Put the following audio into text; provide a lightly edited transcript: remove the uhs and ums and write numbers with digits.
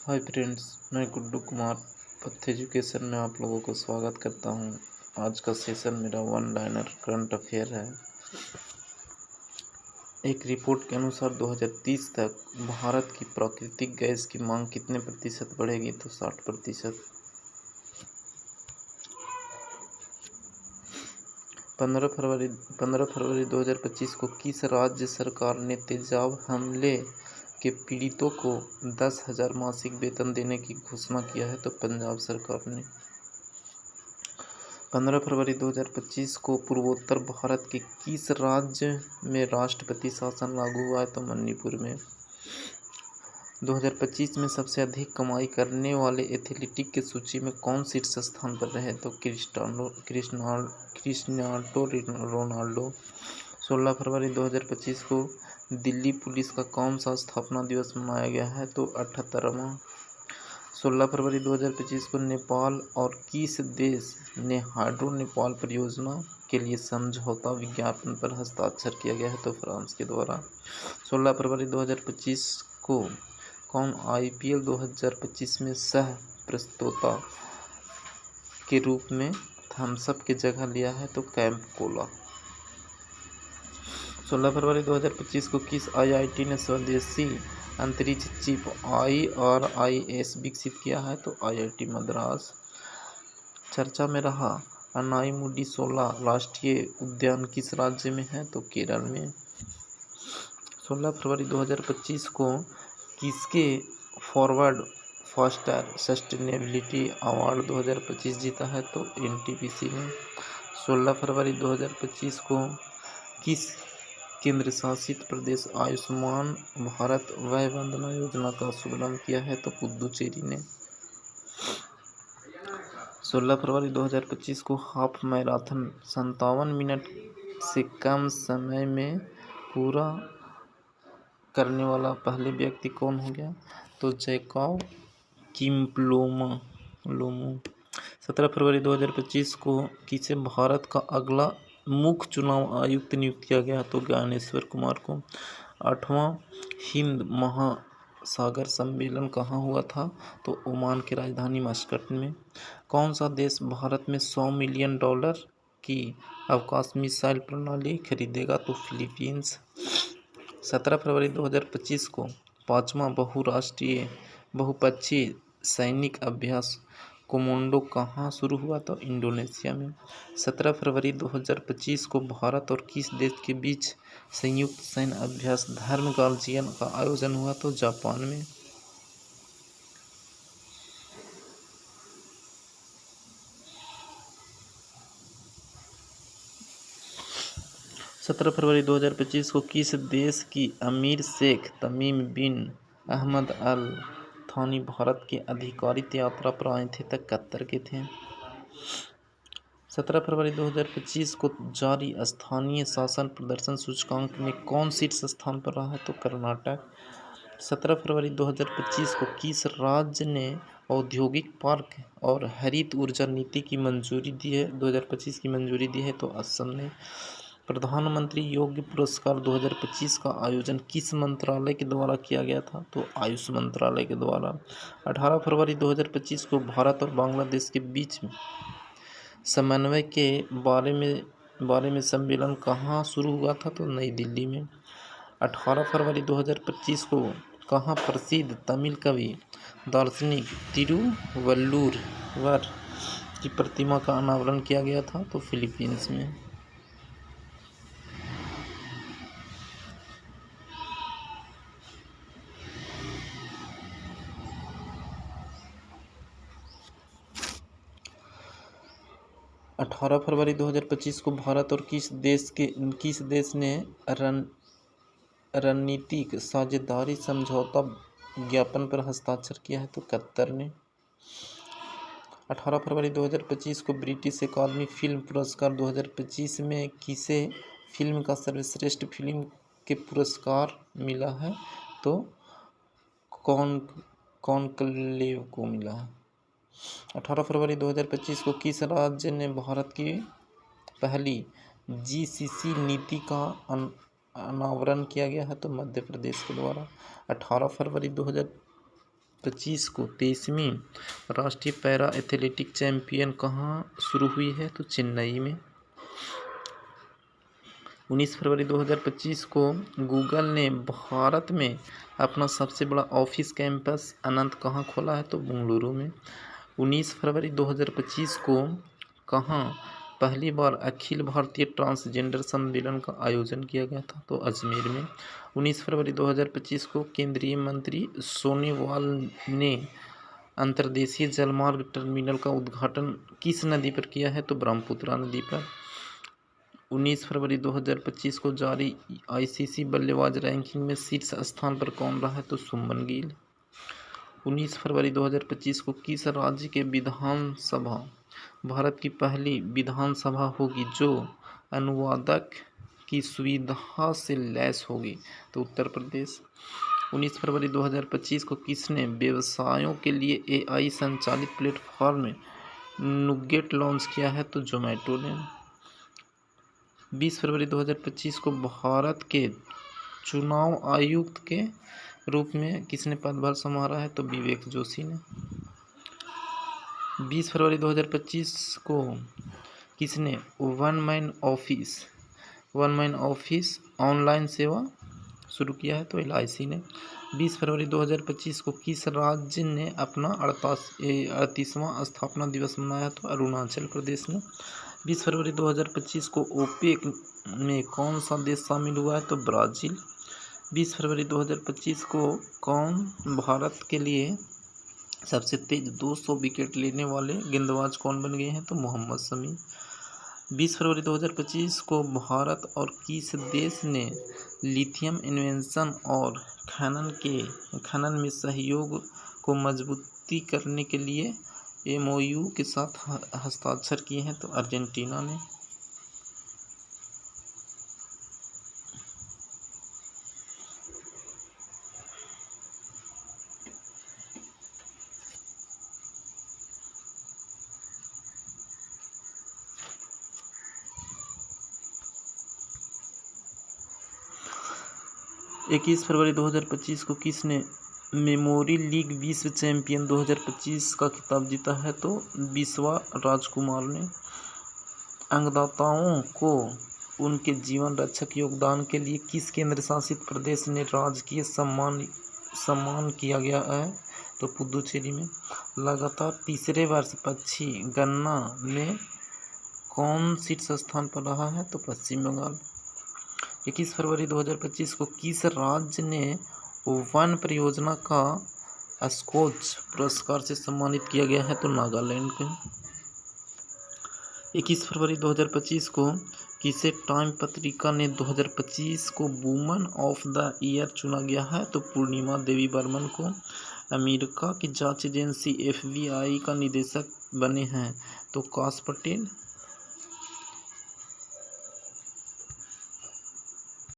Hi friends, मैं गुड्डू कुमार पथ education में आप लोगों को स्वागत करता हूं। आज का सेशन मेरा वन लाइनर करंट अफेयर है। एक रिपोर्ट के अनुसार 2030 तक भारत की प्राकृतिक गैस की मांग कितने प्रतिशत बढ़ेगी? तो 60%। 15 फरवरी 2025 को किस राज्य सरकार ने तेजाब हमले के पीड़ितों को 10,000 मासिक वेतन देने की घोषणा किया है? तो पंजाब सरकार ने। 15 फरवरी 2025 को पूर्वोत्तर भारत के किस राज्य में राष्ट्रपति शासन लागू हुआ है? तो मणिपुर में। 2025 में सबसे अधिक कमाई करने वाले एथलीट की सूची में कौन शीर्ष स्थान पर रहे? तो क्रिस्टियानो रोनाल्डो। 16 फरवरी 2025 को दिल्ली पुलिस का कौन सा स्थापना दिवस मनाया गया है? तो 78वां। 16 फरवरी 2025 को नेपाल और किस देश ने हाइड्रो नेपाल परियोजना के लिए समझौता विज्ञापन पर हस्ताक्षर किया गया है? तो फ्रांस के द्वारा। 16 फरवरी 2025 को कौन IPL 2025 में सह प्रस्तोता के रूप में थम्स अप की जगह लिया है? तो कैंप कोला। 16 फरवरी 2025 को किस IIT ने स्वदेशी अंतरिक्ष चिप IRIS विकसित किया है? तो IIT मद्रास। चर्चा में रहा अनाईमुडी शोला राष्ट्रीय उद्यान किस राज्य में है? तो केरल में। 16 फरवरी 2025 को किसके फॉरवर्ड फास्टर सस्टेनेबिलिटी अवार्ड 2025 जीता है? तो NTPC ने। 16 फरवरी 2025 को किस केंद्र शासित प्रदेश आयुष्मान भारत वय वंदना योजना का शुभारंभ किया है? तो पुदुचेरी ने। 16 फरवरी 2025 को हाफ मैराथन 57 मिनट से कम समय में पूरा करने वाला पहले व्यक्ति कौन हो गया? तो जैकब किपलुम्बो। 17 फरवरी 2025 को किसे भारत का अगला मुख्य चुनाव आयुक्त नियुक्त किया गया? तो ज्ञानेश्वर कुमार को। 8वां हिंद महासागर सम्मेलन कहाँ हुआ था? तो ओमान की राजधानी मस्कट में। कौन सा देश भारत में $100 मिलियन की अवकाश मिसाइल प्रणाली खरीदेगा? तो फिलीपींस। 17 फरवरी 2025 को 5वां बहुपक्षीय सैनिक अभ्यास कोमोंडो कहाँ शुरू हुआ? तो इंडोनेशिया में। 17 फरवरी 2025 को भारत और किस देश के बीच संयुक्त सैन्य अभ्यास धर्म गार्जियन का आयोजन हुआ? तो जापान में। 17 फरवरी 2025 को किस देश की अमीर शेख तमीम बिन अहमद अल थानी भारत के आधिकारिक यात्रा पर आए थे? तक कतर के थे। 17 फरवरी 2025 को जारी स्थानीय शासन प्रदर्शन सूचकांक में कौन शीर्ष स्थान पर रहा है? तो कर्नाटक। 17 फरवरी 2025 को किस राज्य ने औद्योगिक पार्क और हरित ऊर्जा नीति की मंजूरी दी है? 2025 की मंजूरी दी है? तो असम ने। प्रधानमंत्री योग्य पुरस्कार 2025 का आयोजन किस मंत्रालय के द्वारा किया गया था? तो आयुष मंत्रालय के द्वारा। 18 फरवरी 2025 को भारत और बांग्लादेश के बीच समन्वय के बारे में सम्मेलन कहाँ शुरू हुआ था? तो नई दिल्ली में। 18 फरवरी 2025 को कहाँ प्रसिद्ध तमिल कवि दार्शनिक तिरुवल्लुवर की प्रतिमा का अनावरण किया गया था? तो फिलीपींस में। अठारह फरवरी 2025 को भारत और किस देश ने रणनीतिक साझेदारी समझौता ज्ञापन पर हस्ताक्षर किया है? तो कतर ने। 18 फरवरी 2025 को ब्रिटिश अकादमी फिल्म पुरस्कार 2025 में किसे फिल्म का सर्वश्रेष्ठ फिल्म के पुरस्कार मिला है? तो कॉन्क्लेव को मिला है। 18 फरवरी 2025 को किस राज्य ने भारत की पहली GCC नीति का अनावरण किया गया है? तो मध्य प्रदेश के द्वारा। 18 फरवरी 2025 को 23वीं राष्ट्रीय पैरा एथलेटिक चैंपियन कहाँ शुरू हुई है? तो चेन्नई में। 19 फरवरी 2025 को गूगल ने भारत में अपना सबसे बड़ा ऑफिस कैंपस अनंत कहाँ खोला है? तो बेंगलुरु में। 19 फरवरी 2025 को कहाँ पहली बार अखिल भारतीय ट्रांसजेंडर सम्मेलन का आयोजन किया गया था? तो अजमेर में। 19 फरवरी 2025 को केंद्रीय मंत्री सोनोवाल ने अंतर्देशीय जलमार्ग टर्मिनल का उद्घाटन किस नदी पर किया है? तो ब्रह्मपुत्र नदी पर। 19 फरवरी 2025 को जारी आईसीसी बल्लेबाज रैंकिंग में शीर्ष स्थान पर कौन रहा है? तो शुभमन गिल। 19 फरवरी 2025 को किस राज्य के विधानसभा भारत की पहली विधानसभा होगी जो अनुवादक की सुविधा से लैस होगी? तो उत्तर प्रदेश। 19 फरवरी 2025 को किसने व्यवसायों के लिए एआई संचालित प्लेटफॉर्म नुगेट लॉन्च किया है? तो जोमेटो ने। 20 फरवरी 2025 को भारत के चुनाव आयुक्त के रूप में किसने पदभार संभाला है? तो विवेक जोशी ने। 20 फरवरी 2025 को किसने वन मैन ऑफिस ऑनलाइन सेवा शुरू किया है? तो एलआईसी ने। 20 फरवरी 2025 को किस राज्य ने अपना 38वां स्थापना दिवस मनाया? तो अरुणाचल प्रदेश ने। 20 फरवरी 2025 को ओपेक में कौन सा देश शामिल हुआ है? तो ब्राज़ील। 20 फरवरी 2025 को कौन भारत के लिए सबसे तेज 200 विकेट लेने वाले गेंदबाज कौन बन गए हैं? तो मोहम्मद शमी। 20 फरवरी 2025 को भारत और किस देश ने लिथियम इन्वेंशन और खनन में सहयोग को मजबूती करने के लिए एमओयू के साथ हस्ताक्षर किए हैं? तो अर्जेंटीना ने। इक्कीस फरवरी 2025 को किसने मेमोरी लीग विश्व चैंपियन 2025 का खिताब जीता है? तो बिस्वा राजकुमार ने। अंगदाताओं को उनके जीवन रक्षक योगदान के लिए किस केंद्र शासित प्रदेश ने राजकीय सम्मान किया गया है? तो पुदुचेरी में। लगातार तीसरे वर्ष पक्षी गणना में कौन शीर्ष स्थान पर रहा है? तो पश्चिम बंगाल। 21 फरवरी 2025 को किस राज्य ने वन परियोजना का स्कोच पुरस्कार से सम्मानित किया गया है? तो नागालैंड को। 21 फरवरी 2025 को किसे टाइम पत्रिका ने 2025 को वुमन ऑफ द ईयर चुना गया है? तो पूर्णिमा देवी बर्मन को। अमेरिका की जांच एजेंसी एफबीआई का निदेशक बने हैं? तो काश पटेल।